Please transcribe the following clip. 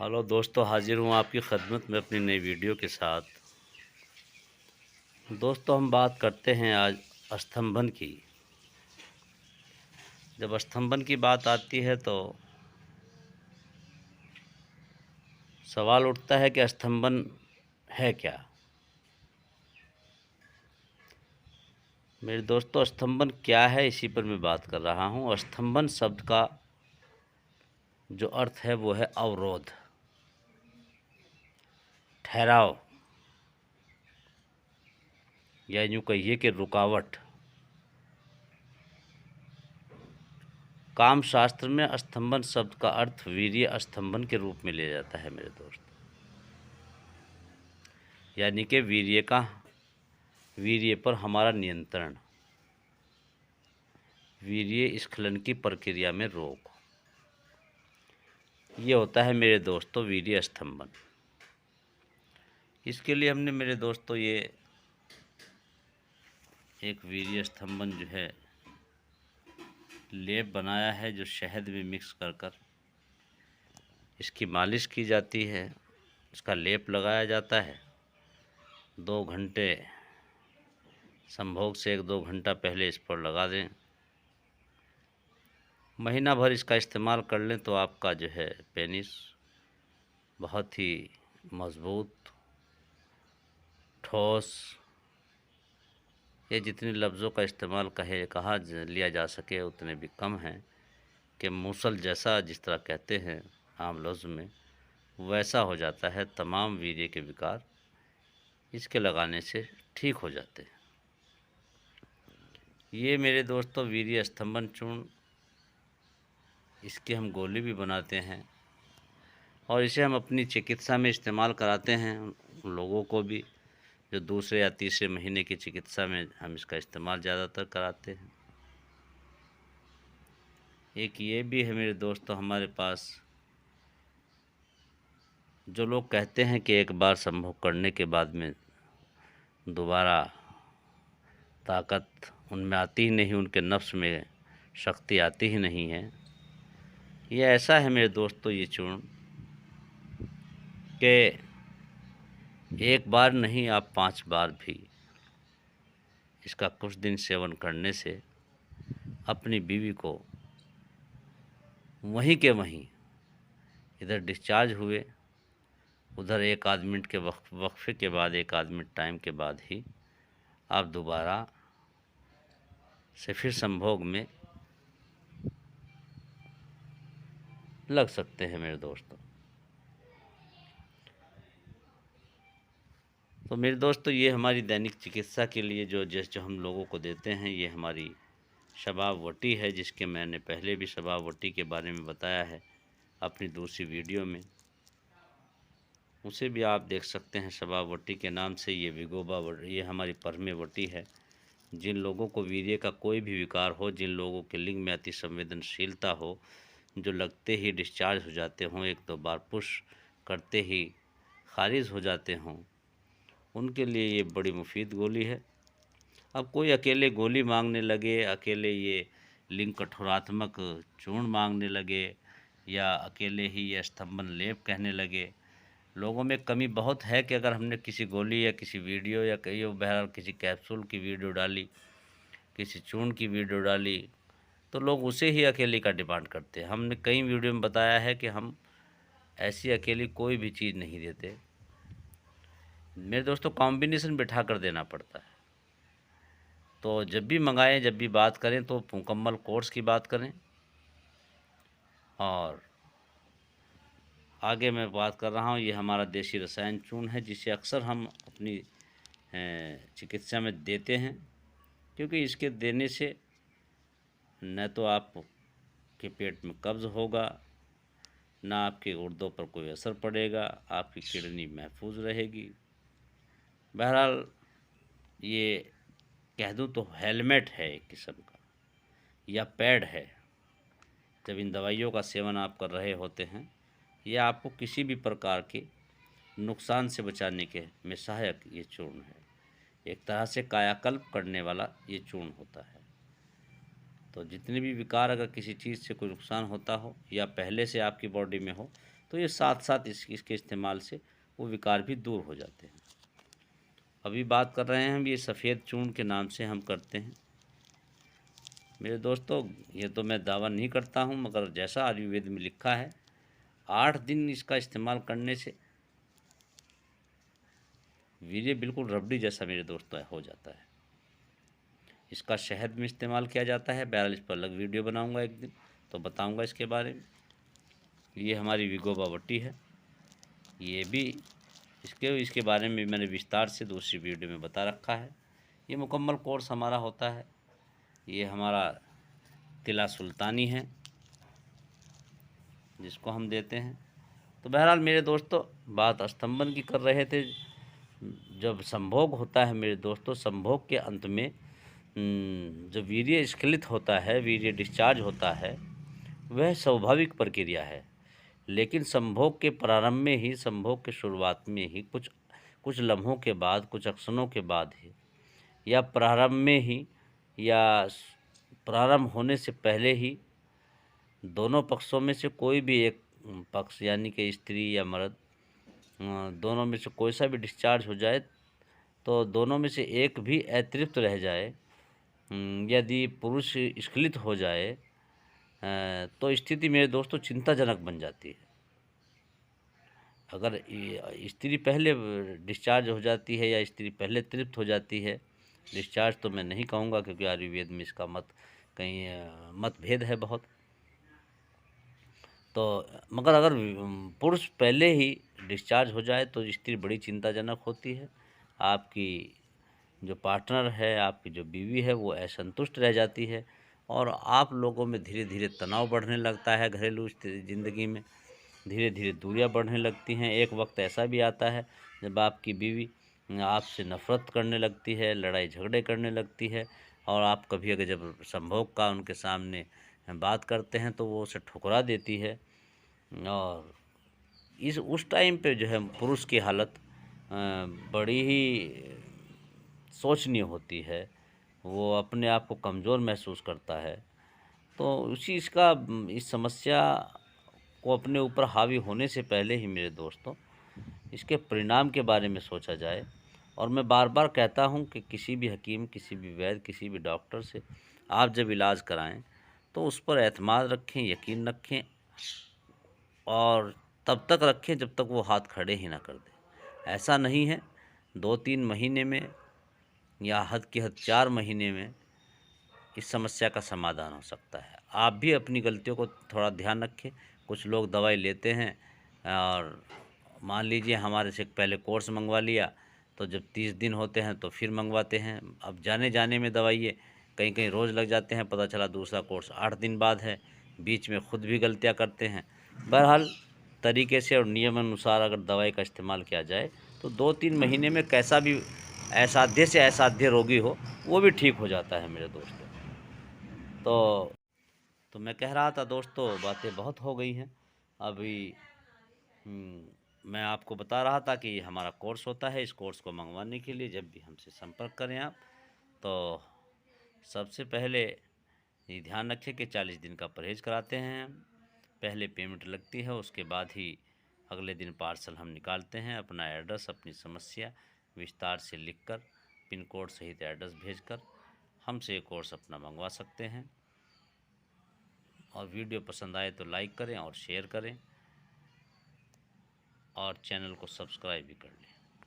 Hello दोस्तों, हाजिर हूँ आपकी खिदमत में अपनी नई वीडियो के साथ। दोस्तों, हम बात करते हैं आज स्तंभन की। जब स्तंभन की बात आती है तो सवाल उठता है कि स्तंभन है क्या। मेरे दोस्तों, स्तंभन क्या है इसी पर मैं बात कर रहा हूँ। स्तंभन शब्द का जो अर्थ है वो है अवरोध, ठहराव, या यूँ कहिए कि रुकावट। काम शास्त्र में स्तंभन शब्द का अर्थ वीर्य स्तंभन के रूप में लिया जाता है मेरे दोस्त। यानी कि वीर्य पर हमारा नियंत्रण, वीर्य स्खलन की प्रक्रिया में रोक, ये होता है मेरे दोस्तों वीर्य स्तंभन। इसके लिए हमने मेरे दोस्तों ये एक वीर्य स्तंभन जो है लेप बनाया है, जो शहद में मिक्स कर कर इसकी मालिश की जाती है, इसका लेप लगाया जाता है। 2 घंटे, संभोग से 1-2 घंटा पहले इस पर लगा दें। महीना भर इसका इस्तेमाल कर लें तो आपका जो है पेनिस बहुत ही मज़बूत, ठोस, ये जितने लफ्ज़ों का इस्तेमाल कहा लिया जा सके उतने भी कम हैं, कि मूसल जैसा जिस तरह कहते हैं आम लफ्ज़ में, वैसा हो जाता है। तमाम वीर्य के विकार इसके लगाने से ठीक हो जाते हैं। ये मेरे दोस्तों वीर्य स्तंभन चूर्ण, इसकी हम गोली भी बनाते हैं और इसे हम अपनी चिकित्सा में इस्तेमाल कराते हैं। उन लोगों को भी जो दूसरे या तीसरे महीने की चिकित्सा में हम इसका इस्तेमाल ज़्यादातर कराते हैं। एक ये भी है मेरे दोस्तों हमारे पास, जो लोग कहते हैं कि एक बार संभोग करने के बाद में दोबारा ताकत उनमें आती ही नहीं, उनके नफ्स में शक्ति आती ही नहीं है। ये ऐसा है मेरे दोस्तों ये चूर्ण कि एक बार नहीं, आप 5 बार भी इसका कुछ दिन सेवन करने से अपनी बीवी को वहीं के वहीं, इधर डिस्चार्ज हुए उधर 1 आध मिनट के वक्फे के बाद, 1 आध मिनट टाइम के बाद ही आप दोबारा से फिर संभोग में लग सकते हैं मेरे दोस्तों। तो मेरे दोस्तों ये हमारी दैनिक चिकित्सा के लिए जो हम लोगों को देते हैं, ये हमारी शबाब वटी है, जिसके मैंने पहले भी शबाब वटी के बारे में बताया है अपनी दूसरी वीडियो में, उसे भी आप देख सकते हैं शबाब वटी के नाम से। ये विगोबा वटी, ये हमारी परमे वटी है। जिन लोगों को वीर्य का कोई भी विकार हो, जिन लोगों के लिंग में अति संवेदनशीलता हो, जो लगते ही डिस्चार्ज हो जाते हों, 1-2 बार पुश करते ही खारिज हो जाते हों, उनके लिए ये बड़ी मुफीद गोली है। अब कोई अकेले गोली मांगने लगे, अकेले ये लिंग कठोरात्मक चूर्ण मांगने लगे, या अकेले ही ये स्तंभन लेप कहने लगे, लोगों में कमी बहुत है कि अगर हमने किसी गोली या किसी वीडियो या कहीं बहरहाल किसी कैप्सूल की वीडियो डाली, किसी चूर्ण की वीडियो डाली, तो लोग उसे ही अकेले का डिमांड करते हैं। हमने कई वीडियो में बताया है कि हम ऐसी अकेली कोई भी चीज़ नहीं देते मेरे दोस्तों, कॉम्बिनेशन बिठा कर देना पड़ता है। तो जब भी मंगाएं, जब भी बात करें तो मुकम्मल कोर्स की बात करें। और आगे मैं बात कर रहा हूँ, ये हमारा देसी रसायन चूर्ण है, जिसे अक्सर हम अपनी चिकित्सा में देते हैं, क्योंकि इसके देने से न तो आपके पेट में कब्ज़ होगा, ना आपके गुर्दों पर कोई असर पड़ेगा, आपकी किडनी महफूज रहेगी। बहरहाल ये कह दूँ तो हेलमेट है एक किस्म का, या पैड है। जब इन दवाइयों का सेवन आप कर रहे होते हैं, यह आपको किसी भी प्रकार के नुकसान से बचाने के में सहायक ये चूर्ण है। एक तरह से कायाकल्प करने वाला ये चूर्ण होता है। तो जितने भी विकार, अगर किसी चीज़ से कोई नुकसान होता हो या पहले से आपकी बॉडी में हो, तो ये साथ साथ इसके इस्तेमाल से वो विकार भी दूर हो जाते हैं। अभी बात कर रहे हैं हम ये सफ़ेद चूर्ण के नाम से हम करते हैं। मेरे दोस्तों, ये तो मैं दावा नहीं करता हूँ, मगर जैसा आयुर्वेद में लिखा है 8 दिन इसका इस्तेमाल करने से वीर्य बिल्कुल रबड़ी जैसा मेरे दोस्तों हो जाता है। इसका शहद में इस्तेमाल किया जाता है। बहरहाल इस पर अलग वीडियो बनाऊंगा एक दिन, तो बताऊंगा इसके बारे में। ये हमारी विगोबा वटी है, ये भी इसके बारे में मैंने विस्तार से दूसरी वीडियो में बता रखा है। ये मुकम्मल कोर्स हमारा होता है। ये हमारा तिला सुल्तानी है जिसको हम देते हैं। तो बहरहाल मेरे दोस्तों, बात स्तंभन की कर रहे थे। जब संभोग होता है मेरे दोस्तों, संभोग के अंत में जब वीर्य स्खलित होता है, वीर्य डिस्चार्ज होता है, वह स्वाभाविक प्रक्रिया है। लेकिन संभोग के प्रारंभ में ही, संभोग के शुरुआत में ही, कुछ लम्हों के बाद, कुछ क्षणों के बाद ही, या प्रारंभ में ही या प्रारंभ होने से पहले ही, दोनों पक्षों में से कोई भी एक पक्ष, यानी कि स्त्री या मर्द, दोनों में से कोई सा भी डिस्चार्ज हो जाए, तो दोनों में से एक भी अतृप्त रह जाए, यदि पुरुष स्खलित हो जाए, तो स्थिति मेरे दोस्तों चिंताजनक बन जाती है। अगर स्त्री पहले डिस्चार्ज हो जाती है या स्त्री पहले तृप्त हो जाती है, डिस्चार्ज तो मैं नहीं कहूँगा क्योंकि आयुर्वेद में इसका कहीं मतभेद है बहुत, तो मगर अगर पुरुष पहले ही डिस्चार्ज हो जाए तो स्त्री बड़ी चिंताजनक होती है। आपकी जो पार्टनर है, आपकी जो बीवी है, वो असंतुष्ट रह जाती है और आप लोगों में धीरे धीरे तनाव बढ़ने लगता है। घरेलू ज़िंदगी में धीरे धीरे दूरियां बढ़ने लगती हैं। एक वक्त ऐसा भी आता है जब आपकी बीवी आपसे नफ़रत करने लगती है, लड़ाई झगड़े करने लगती है, और आप कभी अगर जब संभोग का उनके सामने बात करते हैं तो वो उसे ठुकरा देती है। और उस टाइम पे जो है पुरुष की हालत बड़ी ही सोचनीय होती है। वो अपने आप को कमज़ोर महसूस करता है। तो इस समस्या को अपने ऊपर हावी होने से पहले ही मेरे दोस्तों, इसके परिणाम के बारे में सोचा जाए। और मैं बार बार कहता हूं कि किसी भी हकीम, किसी भी वैद्य, किसी भी डॉक्टर से आप जब इलाज कराएं तो उस पर एतमाद रखें, यकीन रखें, और तब तक रखें जब तक वो हाथ खड़े ही ना कर दे। ऐसा नहीं है 2-3 महीने में या हद की हद 4 महीने में इस समस्या का समाधान हो सकता है। आप भी अपनी गलतियों को थोड़ा ध्यान रखें। कुछ लोग दवाई लेते हैं और मान लीजिए हमारे से पहले कोर्स मंगवा लिया, तो जब 30 दिन होते हैं तो फिर मंगवाते हैं। अब जाने जाने में दवाइयाँ कहीं कहीं रोज़ लग जाते हैं, पता चला दूसरा कोर्स 8 दिन बाद है। बीच में खुद भी गलतियाँ करते हैं। बहरहाल तरीके से और नियम अनुसार अगर दवाई का इस्तेमाल किया जाए तो 2-3 महीने में कैसा भी असाध्य से असाध्य रोगी हो वो भी ठीक हो जाता है मेरे दोस्तों। तो मैं कह रहा था दोस्तों, बातें बहुत हो गई हैं। अभी मैं आपको बता रहा था कि ये हमारा कोर्स होता है। इस कोर्स को मंगवाने के लिए जब भी हमसे संपर्क करें आप, तो सबसे पहले ये ध्यान रखें कि 40 दिन का परहेज़ कराते हैं हम। पहले पेमेंट लगती है, उसके बाद ही अगले दिन पार्सल हम निकालते हैं। अपना एड्रेस, अपनी समस्या विस्तार से लिखकर, पिन कोड सहित एड्रेस भेजकर हमसे ये कोर्स अपना मंगवा सकते हैं। और वीडियो पसंद आए तो लाइक करें और शेयर करें, और चैनल को सब्सक्राइब भी कर लें।